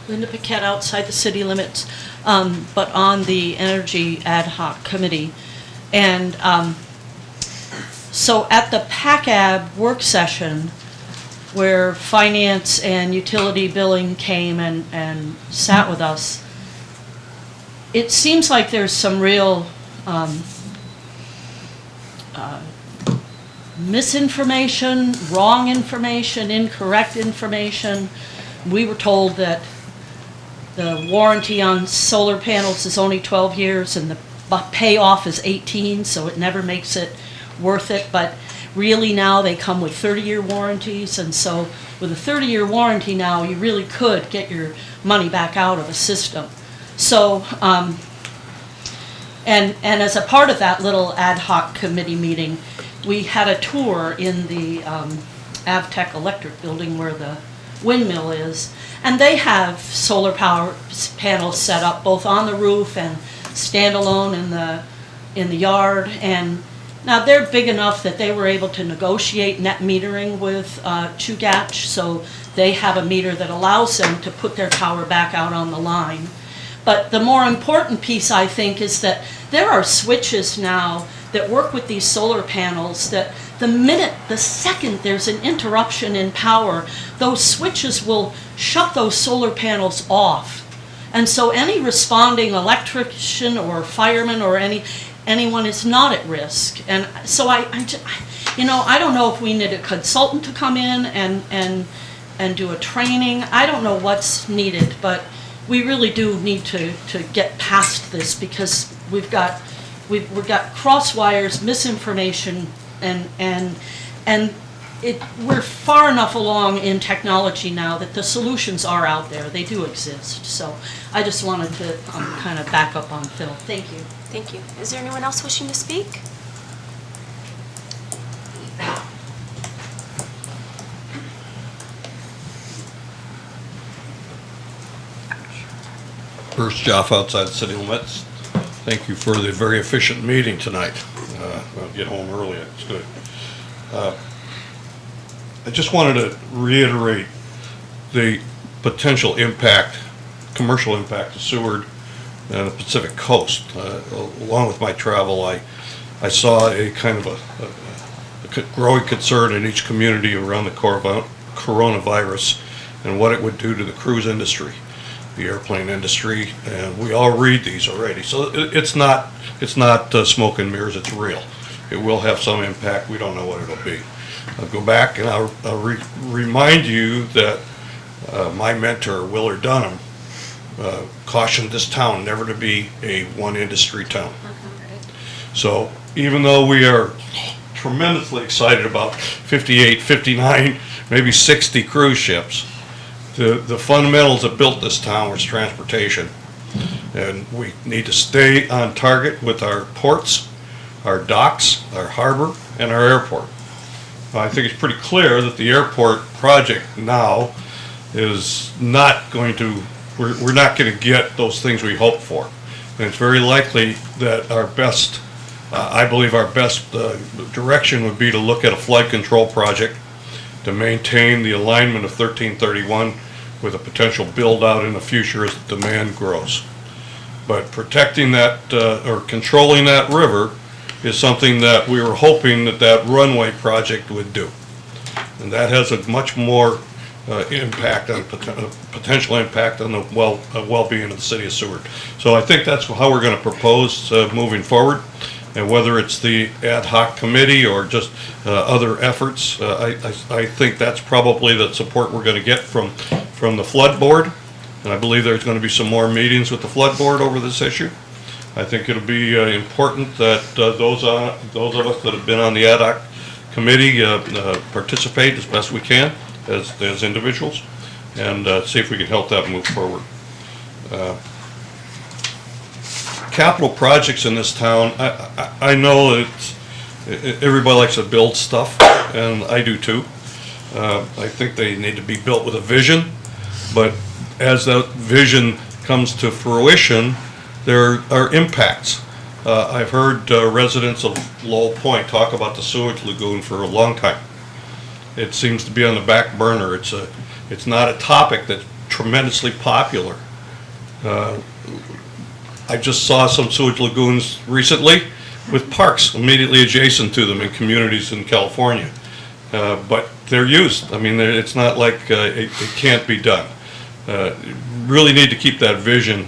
Linda Paquette, outside the city limits, but on the Energy Ad Hoc Committee. And so at the PACAB work session, where finance and utility billing came and sat with us, it seems like there's some real misinformation, wrong information, incorrect information. We were told that the warranty on solar panels is only 12 years and the payoff is 18, so it never makes it worth it. But really now they come with 30-year warranties, and so with a 30-year warranty now, you really could get your money back out of a system. So, and as a part of that little ad hoc committee meeting, we had a tour in the Avtech Electric building where the windmill is, and they have solar power panels set up both on the roof and standalone in the yard. And now they're big enough that they were able to negotiate net metering with Chugach, so they have a meter that allows them to put their power back out on the line. But the more important piece, I think, is that there are switches now that work with these solar panels that the second there's an interruption in power, those switches will shut those solar panels off. And so any responding electrician or fireman or anyone is not at risk. And so I don't know if we need a consultant to come in and do a training. I don't know what's needed, but we really do need to get past this, because we've got cross wires, misinformation, and we're far enough along in technology now that the solutions are out there. They do exist. So I just wanted to kind of back up on Phil. Thank you. Thank you. Is there anyone else wishing to speak? Bruce Jaffa, outside the city limits. Thank you for the very efficient meeting tonight. I'll get home early, it's good. I just wanted to reiterate the potential impact, commercial impact to Seward and the Pacific Coast. Along with my travel, I saw a kind of a growing concern in each community around the coronavirus and what it would do to the cruise industry, the airplane industry, and we all read these already. So it's not smoke and mirrors, it's real. It will have some impact, we don't know what it'll be. I'll go back and I'll remind you that my mentor, Willard Dunham, cautioned this town never to be a one industry town. So even though we are tremendously excited about 58, 59, maybe 60 cruise ships, the fundamentals that built this town was transportation. And we need to stay on target with our ports, our docks, our harbor, and our airport. I think it's pretty clear that the airport project now is not going to, we're not going to get those things we hoped for. And it's very likely that our best, I believe our best direction would be to look at a flood control project to maintain the alignment of 1331 with a potential build out in the future as the demand grows. But protecting that or controlling that river is something that we were hoping that runway project would do. And that has a much more impact on potential impact on the well-being of the city of Seward. So I think that's how we're going to propose moving forward. And whether it's the ad hoc committee or just other efforts, I think that's probably the support we're going to get from the flood board. And I believe there's going to be some more meetings with the flood board over this issue. I think it'll be important that those of us that have been on the ad hoc committee participate as best we can as individuals. and see if we can help that move forward. Capital projects in this town, I know everybody likes to build stuff, and I do too. I think they need to be built with a vision, but as that vision comes to fruition, there are impacts. I've heard residents of Lowell Point talk about the sewage lagoon for a long time. It seems to be on the back burner. It's not a topic that's tremendously popular. I just saw some sewage lagoons recently with parks immediately adjacent to them in communities in California. But they're used. I mean, it's not like it can't be done. Really need to keep that vision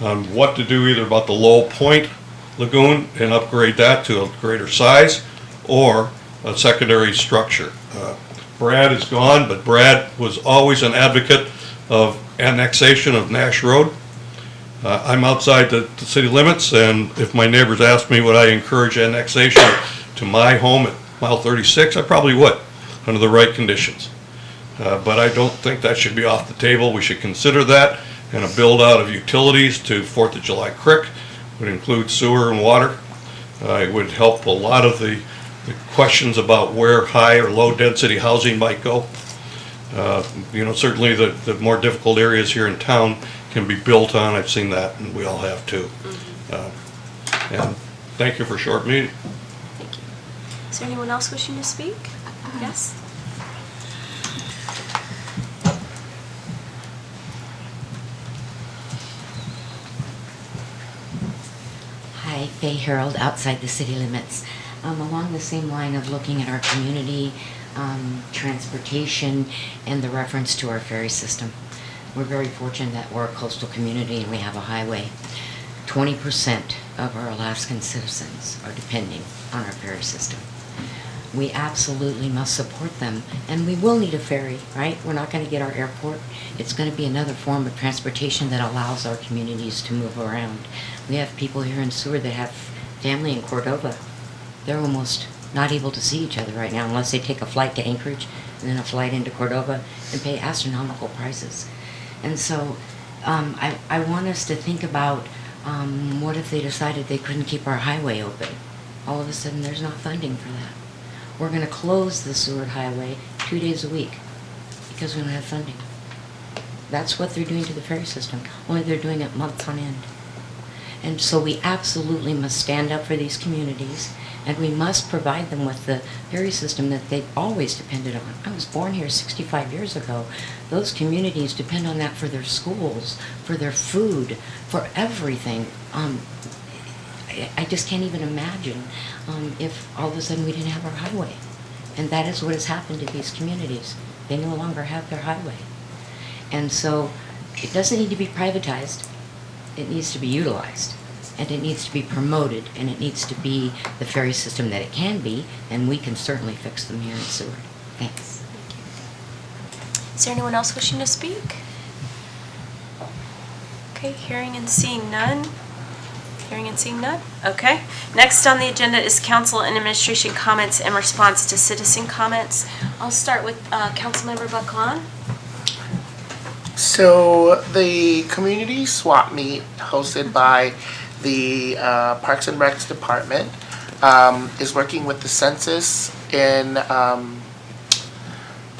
on what to do either about the Lowell Point Lagoon and upgrade that to a greater size, or a secondary structure. Brad is gone, but Brad was always an advocate of annexation of Nash Road. I'm outside the city limits, and if my neighbors asked me would I encourage annexation to my home at mile 36, I probably would, under the right conditions. But I don't think that should be off the table. We should consider that, and a build out of utilities to 4th of July Creek would include sewer and water. It would help a lot of the questions about where high or low density housing might go. You know, certainly the more difficult areas here in town can be built on. I've seen that, and we all have too. And thank you for a short meeting. Thank you. Is there anyone else wishing to speak? Yes? Hi, Faye Harold, outside the city limits. Along the same line of looking at our community, transportation, and the reference to our ferry system. We're very fortunate that we're a coastal community and we have a highway. 20% of our Alaskan citizens are depending on our ferry system. We absolutely must support them, and we will need a ferry, right? We're not going to get our airport. It's going to be another form of transportation that allows our communities to move around. We have people here in Seward that have family in Cordova. They're almost not able to see each other right now unless they take a flight to Anchorage and then a flight into Cordova and pay astronomical prices. And so I want us to think about what if they decided they couldn't keep our highway open? All of a sudden there's not funding for that. We're going to close the Seward Highway 2 days a week because we don't have funding. That's what they're doing to the ferry system, only they're doing it months on end. And so we absolutely must stand up for these communities, and we must provide them with the ferry system that they've always depended on. I was born here 65 years ago. Those communities depend on that for their schools, for their food, for everything. I just can't even imagine if all of a sudden we didn't have our highway. And that is what has happened to these communities. They no longer have their highway. And so it doesn't need to be privatized. It needs to be utilized. And it needs to be promoted. And it needs to be the ferry system that it can be. And we can certainly fix them here in Seward. Thanks. Is there anyone else wishing to speak? Okay, hearing and seeing none. Hearing and seeing none? Okay. Next on the agenda is council and administration comments in response to citizen comments. I'll start with Councilmember Buckland. So the community swap meet hosted by the Parks and Recs Department is working with the census in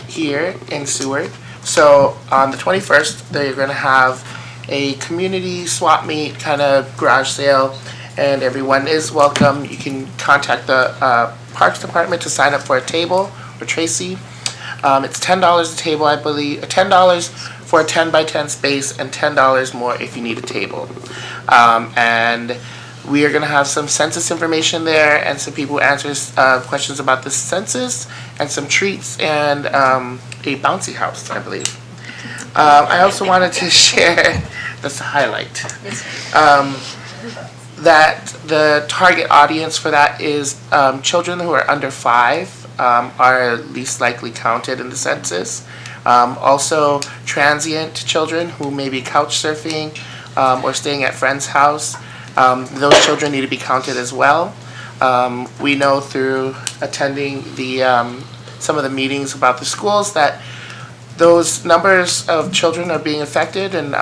here in Seward. So on the 21st, they're going to have a community swap meet, kind of garage sale, and everyone is welcome. You can contact the Parks Department to sign up for a table, or Tracy. It's $10 a table, I believe, $10 for a 10 by 10 space, and $10 more if you need a table. And we are going to have some census information there, and some people answer questions about the census, and some treats, and a bouncy house, I believe. I also wanted to share, that's a highlight, that the target audience for that is children who are under 5 are least likely counted in the census. Also, transient children who may be couch surfing or staying at friend's house, those children need to be counted as well. We know through attending the some of the meetings about the schools that those numbers of children are being affected and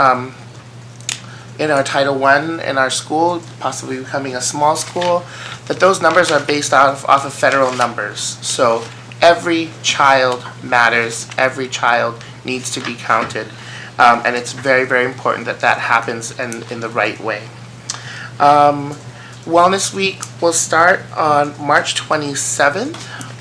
in our Title I in our school, possibly becoming a small school, that those numbers are based off of federal numbers. So every child matters, every child needs to be counted. And it's very, very important that that happens in the right way. Wellness Week will start on March 27th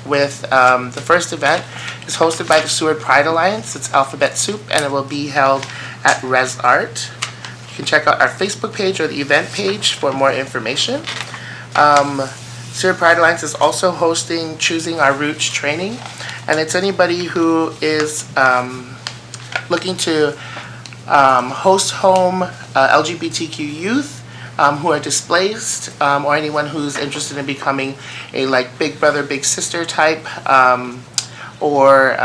with the first event is hosted by the Seward Pride Alliance. It's Alphabet Soup, and it will be held at Res Art. You can check out our Facebook page or the event page for more information. Seward Pride Alliance is also hosting Choosing Our Roots training, and it's anybody who is looking to host home LGBTQ youth who are displaced, or anyone who's interested in becoming a big brother, big sister type, or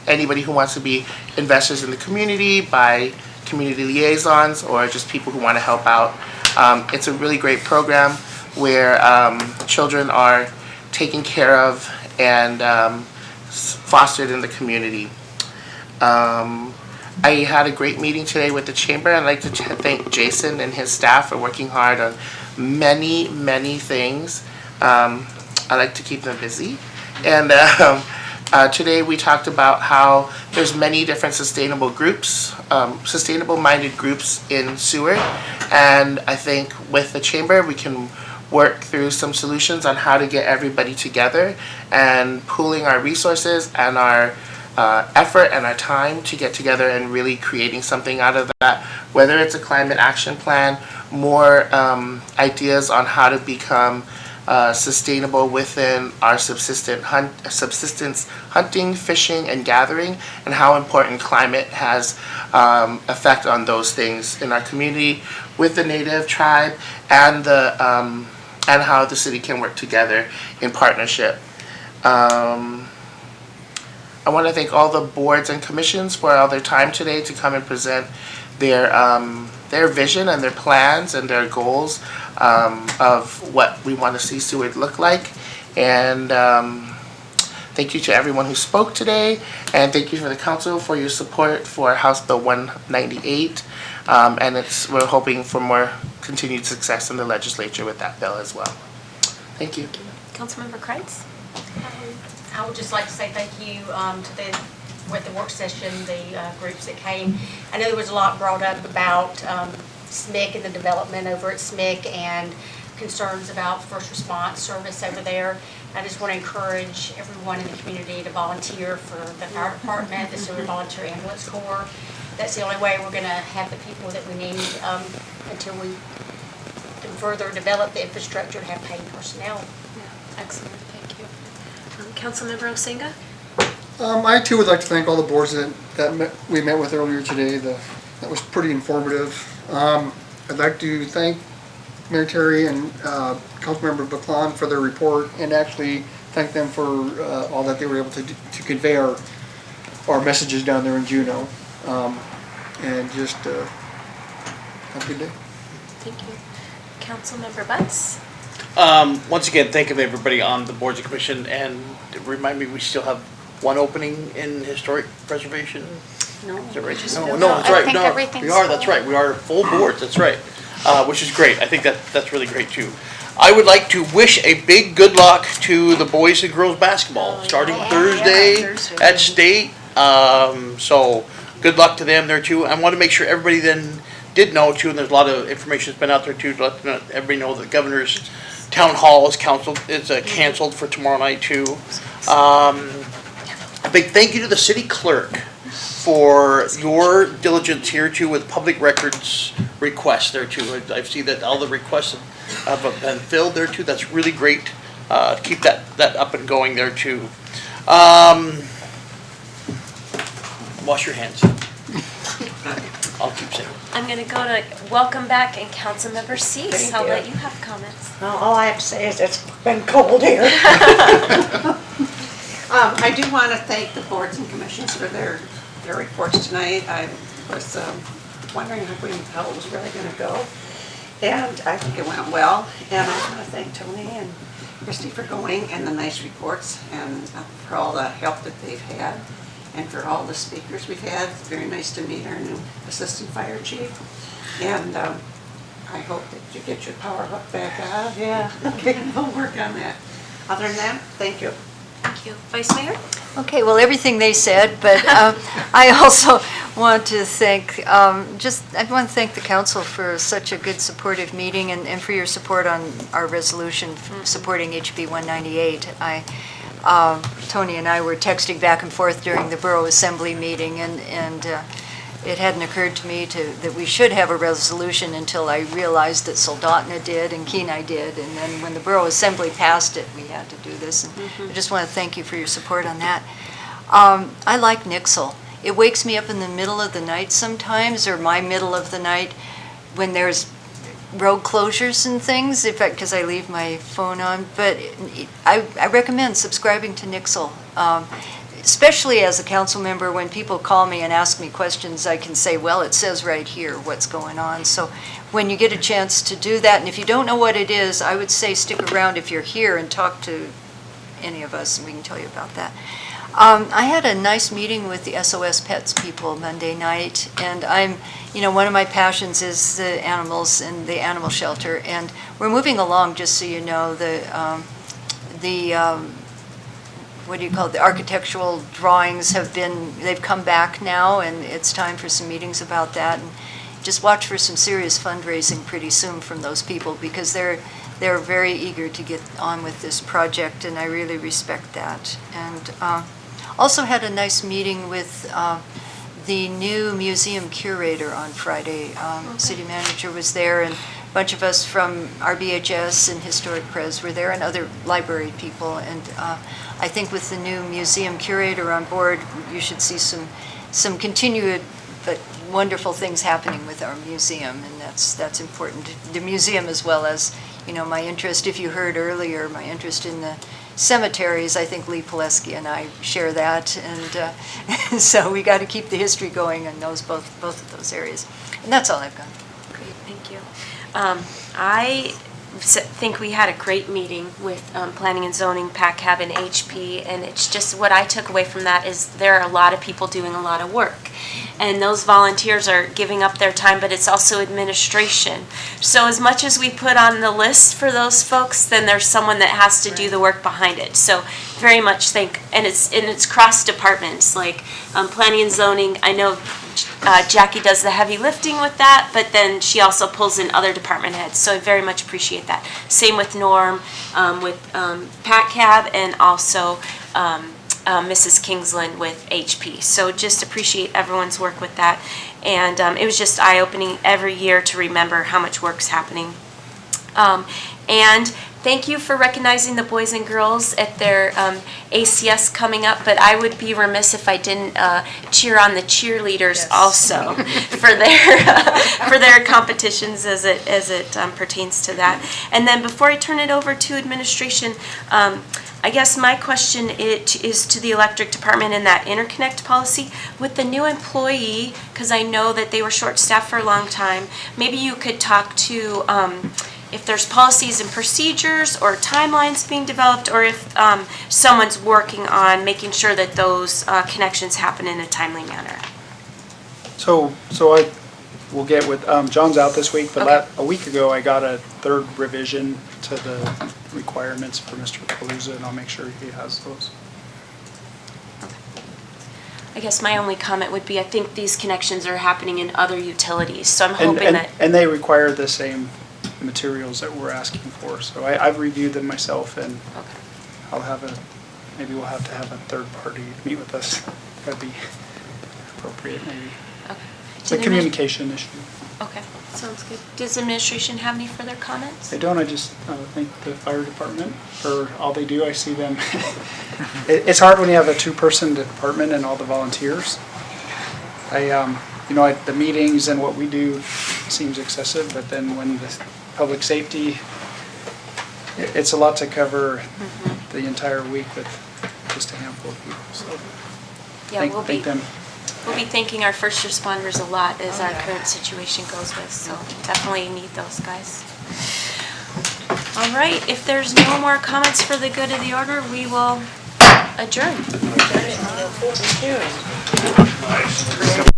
anybody who wants to be investors in the community by community liaisons, or just people who want to help out. It's a really great program where children are taken care of and fostered in the community. I had a great meeting today with the chamber. I'd like to thank Jason and his staff for working hard on many, many things. I like to keep them busy. And today we talked about how there's many different sustainable groups, sustainable-minded groups in Seward. And I think with the chamber we can work through some solutions on how to get everybody together and pooling our resources and our effort and our time to get together and really creating something out of that, whether it's a climate action plan, more ideas on how to become sustainable within our subsistence hunting, fishing, and gathering, and how important climate has effect on those things in our community with the Native tribe, and the and how the city can work together in partnership. I want to thank all the boards and commissions for all their time today to come and present their vision and their plans and their goals of what we want to see Seward look like. And thank you to everyone who spoke today, and thank you for the council for your support for House Bill 198. And we're hoping for more continued success in the legislature with that bill as well. Thank you. Councilmember Kreitz? I would just like to say thank you to with the work session, the groups that came. I know there was a lot brought up about SMIC and the development over at SMIC and concerns about first response service over there. I just want to encourage everyone in the community to volunteer for the fire department, the Seward Volunteer Ambulance Corps. That's the only way we're going to have the people that we need until we can further develop the infrastructure to have paid personnel. Yeah, excellent, thank you. Councilmember Osinga? I too would like to thank all the boards that we met with earlier today. That was pretty informative. I'd like to thank Mayor Terry and Councilmember Baclan for their report, and actually thank them for all that they were able to convey our messages down there in Juneau. And just have a good day. Thank you. Councilmember Butts? Once again, thank you everybody on the boards and commission, and remind me, we still have one opening in historic preservation? No. Is that right? Just No, filled no, out. that's I right. think No, everything's we are, that's full. right. We are full boards, that's right. Which is great. I think that's really great too. I would like to wish a big good luck to the boys and girls basketball, starting Thursday at State. So good luck to them there too. I want to make sure everybody then did know too, and there's a lot of information that's been out there too, to let everybody know that the governor's town hall is canceled for tomorrow night too. A big thank you to the city clerk for your diligence here too with public records requests there too. I see that all the requests have been filled there too. That's really great. Keep that up and going there too. Wash your hands. I'll keep saying. I'm going to go to welcome back and Councilmember Cease. Thank I'll you. let you have comments. Well, all I have to say is it's been cold here. I do want to thank the boards and commissions for their reports tonight. I was wondering how it was really going to go, and I think it went well. And I want to thank Tony and Christy for going, and the nice reports, and for all the help that they've had. and for all the speakers we've had. Very nice to meet our new Assistant Fire Chief. And I hope that you get your power hook back out. Yeah, okay, we'll work on that. Other than that, thank you. Thank you. Vice Mayor? Okay, well, everything they said, but I also want to thank, I want to thank the council for such a good supportive meeting and for your support on our resolution supporting HB 198. Tony and I were texting back and forth during the Borough Assembly meeting, and it hadn't occurred to me that we should have a resolution until I realized that Soldotna did and Kenai did, and then when the Borough Assembly passed it, we had to do this. And I just want to thank you for your support on that. I like Nixle. It wakes me up in the middle of the night sometimes, or my middle of the night, when there's road closures and things, in fact, because I leave my phone on. But I recommend subscribing to Nixle. Especially as a council member, when people call me and ask me questions, I can say, well, it says right here what's going on. So when you get a chance to do that, and if you don't know what it is, I would say stick around if you're here and talk to any of us, and we can tell you about that. I had a nice meeting with the SOS Pets people Monday night, and one of my passions is the animals and the animal shelter, and we're moving along, just so you know, the architectural drawings they've come back now, and it's time for some meetings about that. And just watch for some serious fundraising pretty soon from those people, because they're very eager to get on with this project, and I really respect that. And also had a nice meeting with the new museum curator on Friday. City manager was there, and a bunch of us from RBHS and Historic Pres were there, and other library people. And I think with the new museum curator on board, you should see some continued but wonderful things happening with our museum, and that's important. The museum, as well as my interest, if you heard earlier, my interest in the cemeteries. I think Lee Pileski and I share that, and so we got to keep the history going in both of those areas. And that's all I've got. Great, thank you. I think we had a great meeting with Planning and Zoning, PACCAB, and HP, and it's just what I took away from that is there are a lot of people doing a lot of work, and those volunteers are giving up their time, but it's also administration. So as much as we put on the list for those folks, then there's someone that has to do the work behind it. So very much and it's cross departments, like Planning and Zoning. I know Jackie does the heavy lifting with that, but then she also pulls in other department heads, so I very much appreciate that. Same with Norm, with PACCAB, and also Mrs. Kingsland with HP. So just appreciate everyone's work with that. And it was just eye-opening every year to remember how much work's happening. And thank you for recognizing the boys and girls at their ACS coming up, but I would be remiss if I didn't cheer on the cheerleaders also for their competitions as it pertains to that. And then before I turn it over to administration, I guess my question is to the electric department and that interconnect policy. With the new employee, because I know that they were short-staffed for a long time, maybe you could talk to if there's policies and procedures or timelines being developed, or if someone's working on making sure that those connections happen in a timely manner. So I will get with, John's out this week, but a week ago I got a third revision to the requirements for Mr. Palooza, and I'll make sure he has those. I guess my only comment would be I think these connections are happening in other utilities, so I'm hoping that... And they require the same materials that we're asking for, so I've reviewed them myself, and maybe we'll have to have a third party meet with us. That'd be appropriate, maybe. Okay. It's a communication issue. Okay, sounds good. Does administration have any further comments? I don't. I just thank the fire department for all they do. I see them. It's hard when you have a two-person department and all the volunteers. The meetings and what we do seems excessive, but then when the public safety, it's a lot to cover the entire week with just a handful of people. So Yeah, thank them. We'll be thanking our first responders a lot as our current situation goes with, so definitely need those guys. All right, if there's no more comments for the good of the order, we will adjourn. Nice.